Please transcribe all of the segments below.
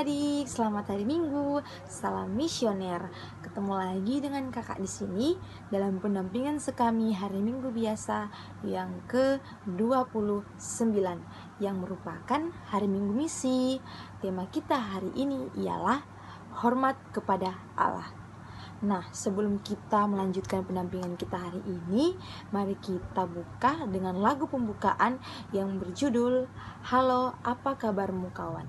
adik-adik, selamat hari Minggu. Salam misioner. Ketemu lagi dengan kakak di sini dalam pendampingan sekami hari Minggu biasa yang ke-29 yang merupakan hari Minggu misi. Tema kita hari ini ialah hormat kepada Allah. Nah, sebelum kita melanjutkan pendampingan kita hari ini, mari kita buka dengan lagu pembukaan yang berjudul Halo, apa kabarmu kawan?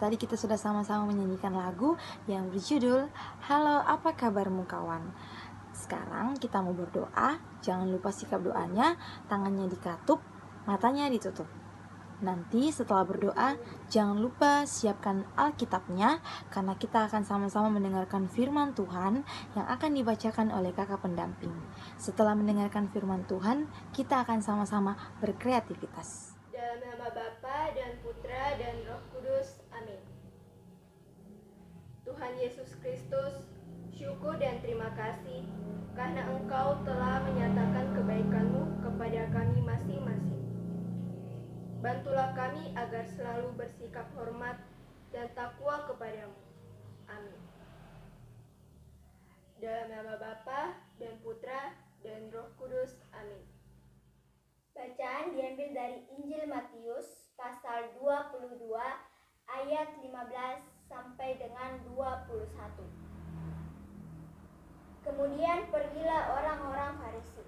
Tadi kita sudah sama-sama menyanyikan lagu yang berjudul Halo, apa kabarmu kawan? Sekarang kita mau berdoa. Jangan lupa sikap doanya, tangannya dikatup, matanya ditutup. Nanti setelah berdoa, jangan lupa siapkan Alkitabnya, karena kita akan sama-sama mendengarkan firman Tuhan yang akan dibacakan oleh kakak pendamping. Setelah mendengarkan firman Tuhan, kita akan sama-sama berkreativitas. Dalam nama Bapa dan Putra dan Roh Kudus. Amin. Tuhan Yesus Kristus, syukur dan terima kasih karena Engkau telah menyatakan kebaikan-Mu kepada kami masing-masing. Bantulah kami agar selalu bersikap hormat dan takwa kepadamu. Amin. Dalam nama Bapa dan Putra dan Roh Kudus. Amin. Bacaan diambil dari Injil Matius pasal 22 ayat 15 sampai dengan 21. Kemudian pergilah orang-orang Farisi.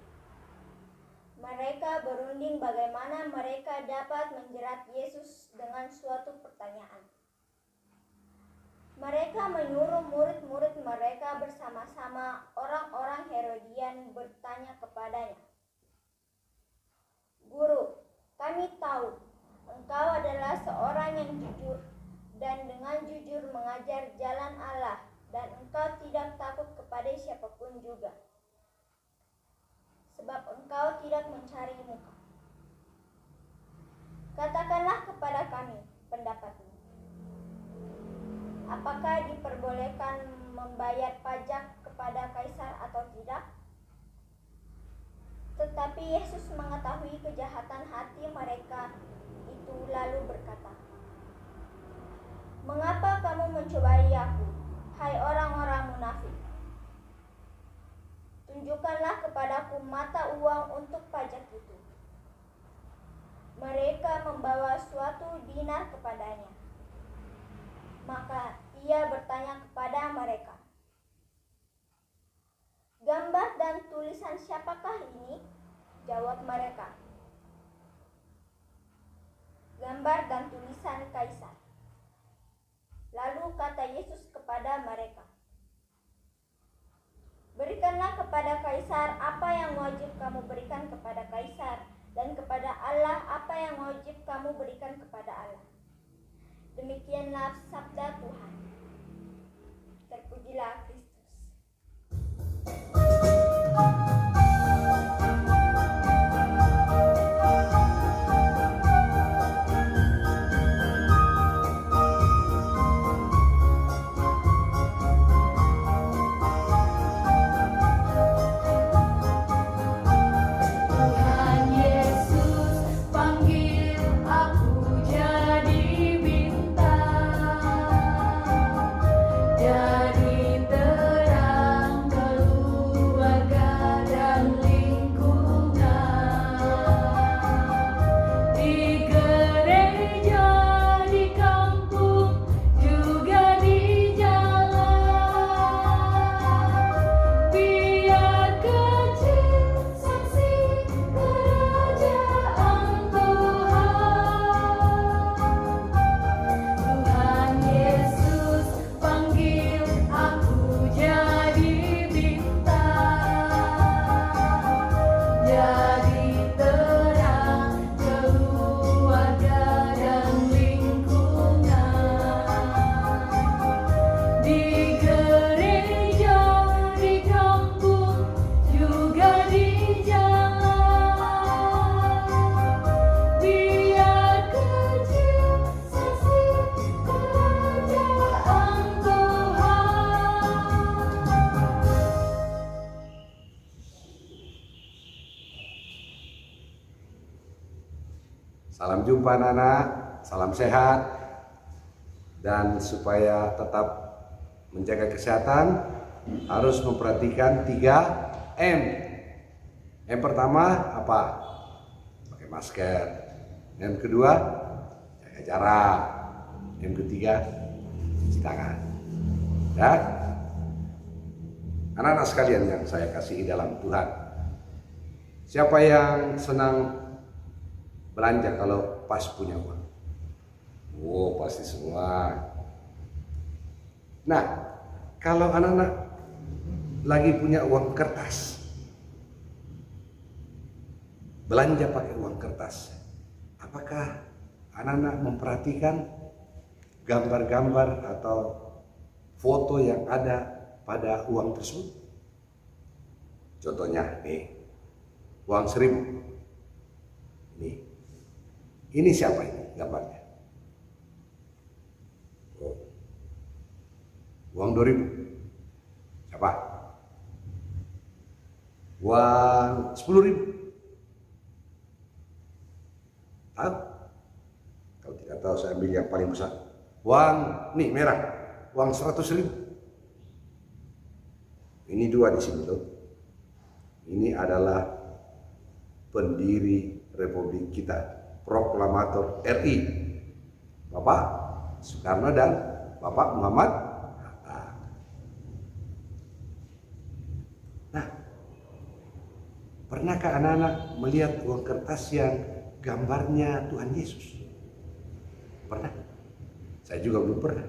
Mereka berunding bagaimana mereka dapat menjerat Yesus dengan suatu pertanyaan. Mereka menyuruh murid-murid mereka bersama-sama orang-orang Herodian bertanya kepadanya, Guru, kami tahu Engkau adalah seorang yang jujur dan dengan jujur mengajar jalan Allah, dan Engkau tidak takut kepada siapapun juga, sebab Engkau tidak mencari muka. Katakanlah kepada kami pendapatmu. Apakah diperbolehkan membayar pajak kepada Kaisar atau tidak? Tetapi Yesus mengetahui kejahatan hati mereka itu lalu berkata, Mengapa kamu mencobai aku, hai orang-orang munafik? Tunjukkanlah kepadaku mata uang untuk pajak itu. Mereka membawa suatu dinar kepadanya. Maka ia bertanya kepada mereka, Gambar dan tulisan siapakah ini? Jawab mereka, Gambar dan tulisan Kaisar. Lalu kata Yesus kepada mereka, Berikanlah kepada Kaisar apa yang wajib kamu berikan kepada Kaisar, dan kepada Allah apa yang wajib kamu berikan kepada Allah. Demikianlah sabda Tuhan. Terpujilah Kristus. Tuhan Yesus Salam jumpa anak-anak, salam sehat. Dan supaya tetap menjaga kesehatan harus memperhatikan 3M. Yang pertama apa? Pakai masker. Yang kedua, jaga jarak. Yang ketiga, cuci tangan. Ya, anak-anak sekalian yang saya kasihi dalam Tuhan, siapa yang senang belanja kalau pas punya uang? Oh, pasti semua. Nah, kalau anak-anak lagi punya uang kertas, belanja pakai uang kertas, apakah anak-anak memperhatikan gambar-gambar atau foto yang ada pada uang tersebut? Contohnya nih, uang 1.000. Ini siapa ini gambarnya? Oh. Uang 2.000. Siapa? Uang 10.000. Tahu? Kalau tidak tahu saya ambil yang paling besar. Uang nih merah. Uang 100.000. Ini dua di sini loh. Ini adalah pendiri Republik kita, proklamator RI, Bapak Soekarno dan Bapak Muhammad Hatta. Nah, pernahkah anak-anak melihat uang kertas yang gambarnya Tuhan Yesus? Pernah? Saya juga belum pernah.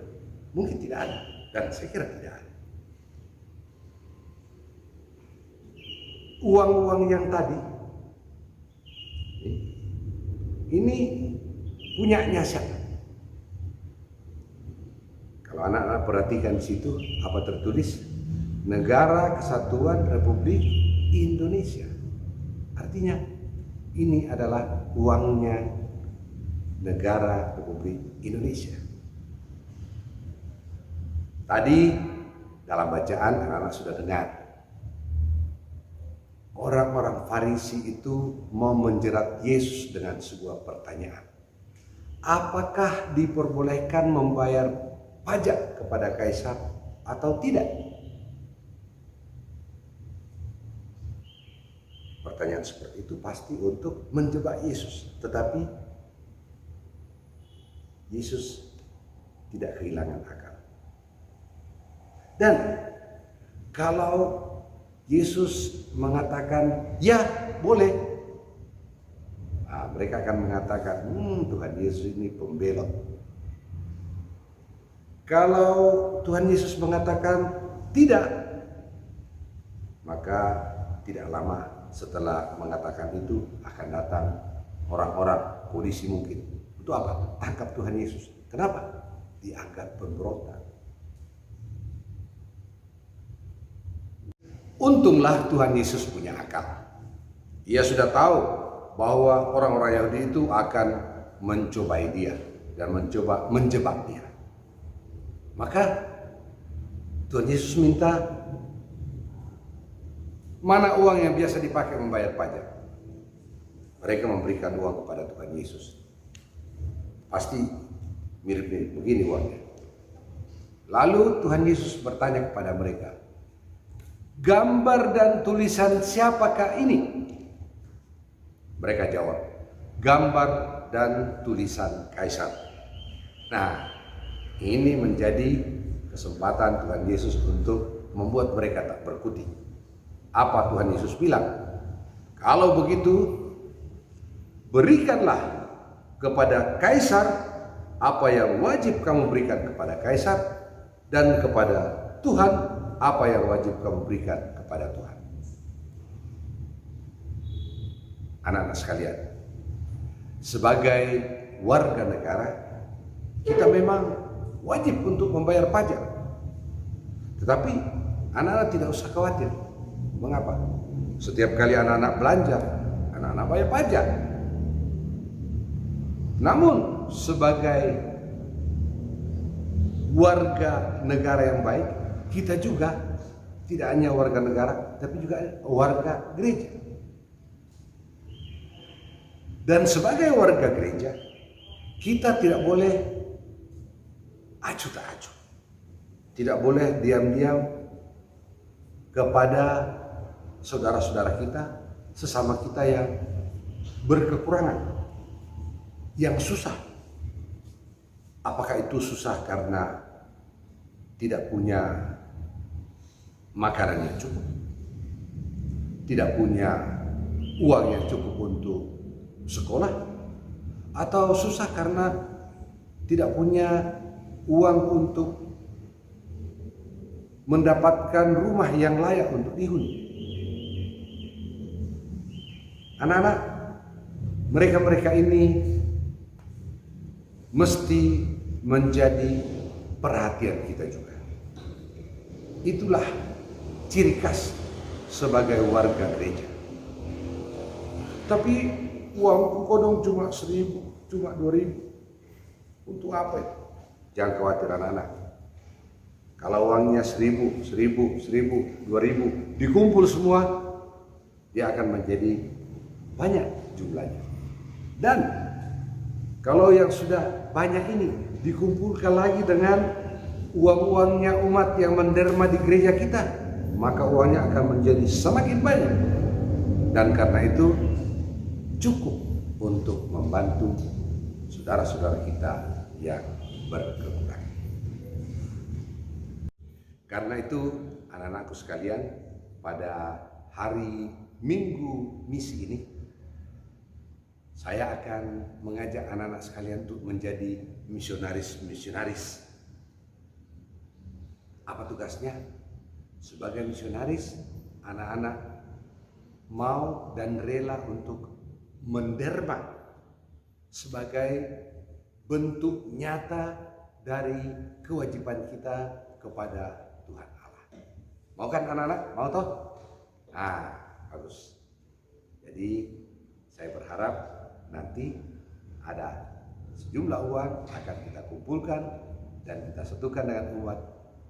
Mungkin tidak ada, dan saya kira tidak ada. Uang-uang yang tadi ini punyanya siapa? Kalau anak-anak perhatikan di situ apa tertulis? Negara Kesatuan Republik Indonesia. Artinya ini adalah uangnya negara Republik Indonesia. Tadi dalam bacaan anak-anak sudah dengar. Orang-orang Farisi itu mau menjerat Yesus dengan sebuah pertanyaan. Apakah diperbolehkan membayar pajak kepada kaisar atau tidak? Pertanyaan seperti itu pasti untuk menjebak Yesus. Tetapi Yesus tidak kehilangan akal. Dan kalau Yesus mengatakan, ya boleh, nah, mereka akan mengatakan, Tuhan Yesus ini pembelot. Kalau Tuhan Yesus mengatakan tidak, maka tidak lama setelah mengatakan itu akan datang orang-orang, polisi mungkin. Untuk apa? Tangkap Tuhan Yesus. Kenapa? Dianggap pemberontak. Untunglah Tuhan Yesus punya akal. Ia sudah tahu bahwa orang-orang Yahudi itu akan mencobai dia dan mencoba menjebak dia. Maka Tuhan Yesus minta, mana uang yang biasa dipakai membayar pajak? Mereka memberikan uang kepada Tuhan Yesus. Pasti mirip-mirip begini uangnya. Lalu Tuhan Yesus bertanya kepada mereka, gambar dan tulisan siapakah ini? Mereka jawab, gambar dan tulisan kaisar. Nah, ini menjadi kesempatan Tuhan Yesus untuk membuat mereka tak berkutik. Apa Tuhan Yesus bilang? Kalau begitu, berikanlah kepada kaisar apa yang wajib kamu berikan kepada kaisar, dan kepada Tuhan apa yang wajib kamu berikan kepada Tuhan. Anak-anak sekalian, sebagai warga negara, kita memang wajib untuk membayar pajak. Tetapi anak-anak tidak usah khawatir. Mengapa? Setiap kali anak-anak belanja, anak-anak bayar pajak. Namun sebagai warga negara yang baik, kita juga tidak hanya warga negara, tapi juga warga gereja. Dan sebagai warga gereja, kita tidak boleh acuh tak acuh. Tidak boleh diam-diam kepada saudara-saudara kita, sesama kita yang berkekurangan, yang susah. Apakah itu susah karena tidak punya makanan yang cukup, tidak punya uang yang cukup untuk sekolah, atau susah karena tidak punya uang untuk mendapatkan rumah yang layak untuk dihuni. Anak-anak, mereka-mereka ini mesti menjadi perhatian kita juga. Itulah ciri khas sebagai warga gereja. Tapi uangku kodong cuma 1.000, cuma 2.000. Untuk apa itu? Jangan khawatir anak-anak. Kalau uangnya 1.000, 2.000 dikumpul semua, dia akan menjadi banyak jumlahnya. Dan kalau yang sudah banyak ini dikumpulkan lagi dengan uang-uangnya umat yang menderma di gereja kita, maka uangnya akan menjadi semakin banyak. Dan karena itu cukup untuk membantu saudara-saudara kita yang berkekurangan. Karena itu anak-anakku sekalian, pada hari Minggu misi ini saya akan mengajak anak-anak sekalian untuk menjadi misionaris-misionaris. Apa tugasnya? Sebagai misionaris, anak-anak mau dan rela untuk menderma sebagai bentuk nyata dari kewajiban kita kepada Tuhan Allah. Mau kan anak-anak? Mau toh? Nah, bagus. Jadi saya berharap nanti ada sejumlah uang akan kita kumpulkan dan kita satukan dengan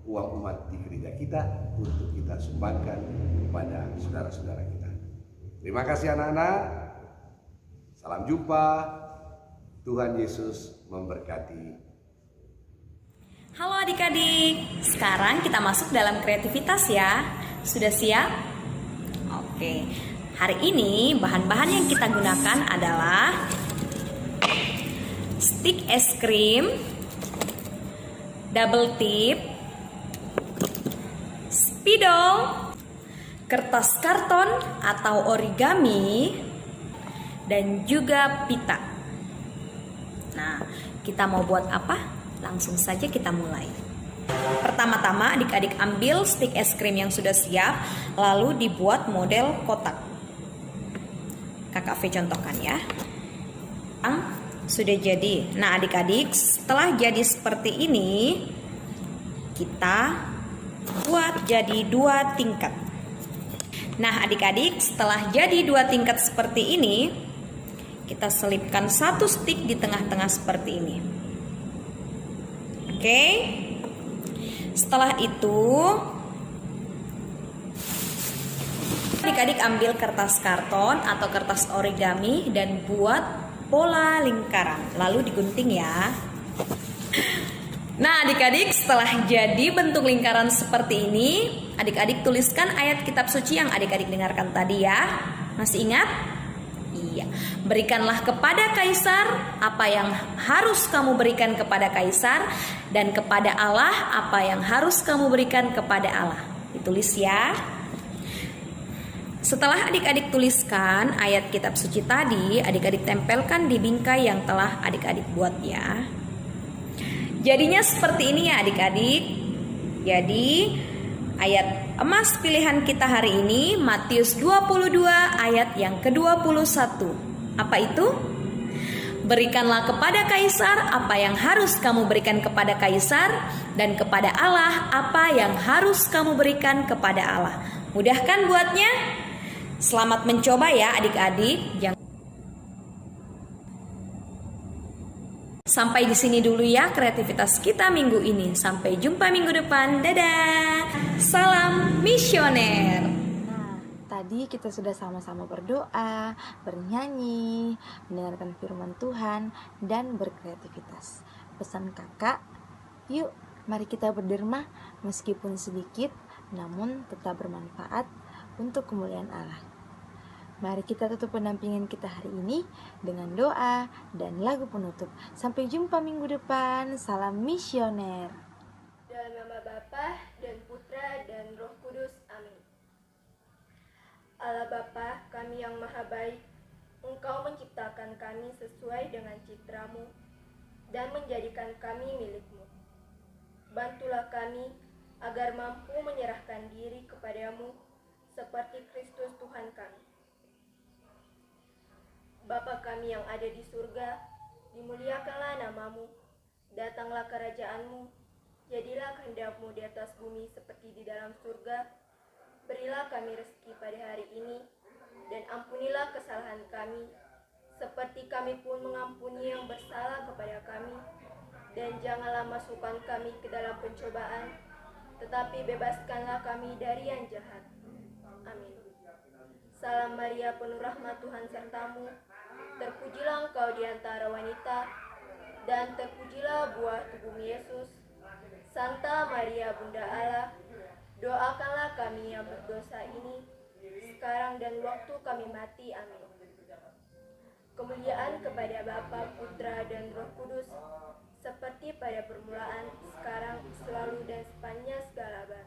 uang umat di gereja kita untuk kita sumbangkan kepada saudara-saudara kita. Terima kasih anak-anak. Salam jumpa. Tuhan Yesus memberkati. Halo adik-adik, sekarang kita masuk dalam kreativitas ya. Sudah siap? Oke, hari ini bahan-bahan yang kita gunakan adalah stik es krim, double tip, spidol, kertas karton atau origami, dan juga pita. Nah, kita mau buat apa? Langsung saja kita mulai. Pertama-tama adik-adik ambil stik es krim yang sudah siap, lalu dibuat model kotak. Kakak V contohkan ya. Sudah jadi. Nah adik-adik, setelah jadi seperti ini, kita buat jadi 2 tingkat. Nah adik-adik, setelah jadi 2 tingkat seperti ini, kita selipkan 1 stik di tengah-tengah seperti ini. Oke. Setelah itu adik-adik ambil kertas karton atau kertas origami dan buat pola lingkaran, lalu digunting ya. Nah adik-adik, setelah jadi bentuk lingkaran seperti ini, adik-adik tuliskan ayat kitab suci yang adik-adik dengarkan tadi ya. Masih ingat? Iya. Berikanlah kepada kaisar apa yang harus kamu berikan kepada kaisar, dan kepada Allah apa yang harus kamu berikan kepada Allah. Ditulis ya. Setelah adik-adik tuliskan ayat kitab suci tadi, adik-adik tempelkan di bingkai yang telah adik-adik buat ya. Jadinya seperti ini ya adik-adik. Jadi ayat emas pilihan kita hari ini Matius 22 ayat yang ke-21. Apa itu? Berikanlah kepada kaisar apa yang harus kamu berikan kepada kaisar, dan kepada Allah apa yang harus kamu berikan kepada Allah. Mudah kan buatnya? Selamat mencoba ya adik-adik. Sampai di sini dulu ya kreativitas kita minggu ini. Sampai jumpa minggu depan. Dadah. Salam misioner. Nah, Tadi kita sudah sama-sama berdoa, bernyanyi, mendengarkan firman Tuhan, dan berkreativitas. Pesan kakak, yuk mari kita berderma meskipun sedikit, namun tetap bermanfaat untuk kemuliaan Allah. Mari kita tutup pendampingan kita hari ini dengan doa dan lagu penutup. Sampai jumpa minggu depan. Salam misioner. Dalam nama Bapa dan Putra dan Roh Kudus. Amin. Allah Bapa, kami yang maha baik, Engkau menciptakan kami sesuai dengan citra-Mu dan menjadikan kami milik-Mu. Bantulah kami agar mampu menyerahkan diri kepadamu seperti Kristus Tuhan kami. Bapa kami yang ada di surga, dimuliakanlah namamu, datanglah kerajaan-Mu, jadilah kehendak-Mu di atas bumi seperti di dalam surga. Berilah kami rezeki pada hari ini, dan ampunilah kesalahan kami, seperti kami pun mengampuni yang bersalah kepada kami. Dan janganlah masukkan kami ke dalam pencobaan, tetapi bebaskanlah kami dari yang jahat. Amin. Salam Maria, penuh rahmat Tuhan sertamu, terpujilah engkau di antara wanita, dan terpujilah buah tubuhmu Yesus. Santa Maria, Bunda Allah, doakanlah kami yang berdosa ini, sekarang dan waktu kami mati. Amin. Kemuliaan kepada Bapa, Putra, dan Roh Kudus, seperti pada permulaan, sekarang, selalu, dan sepanjang segala abad.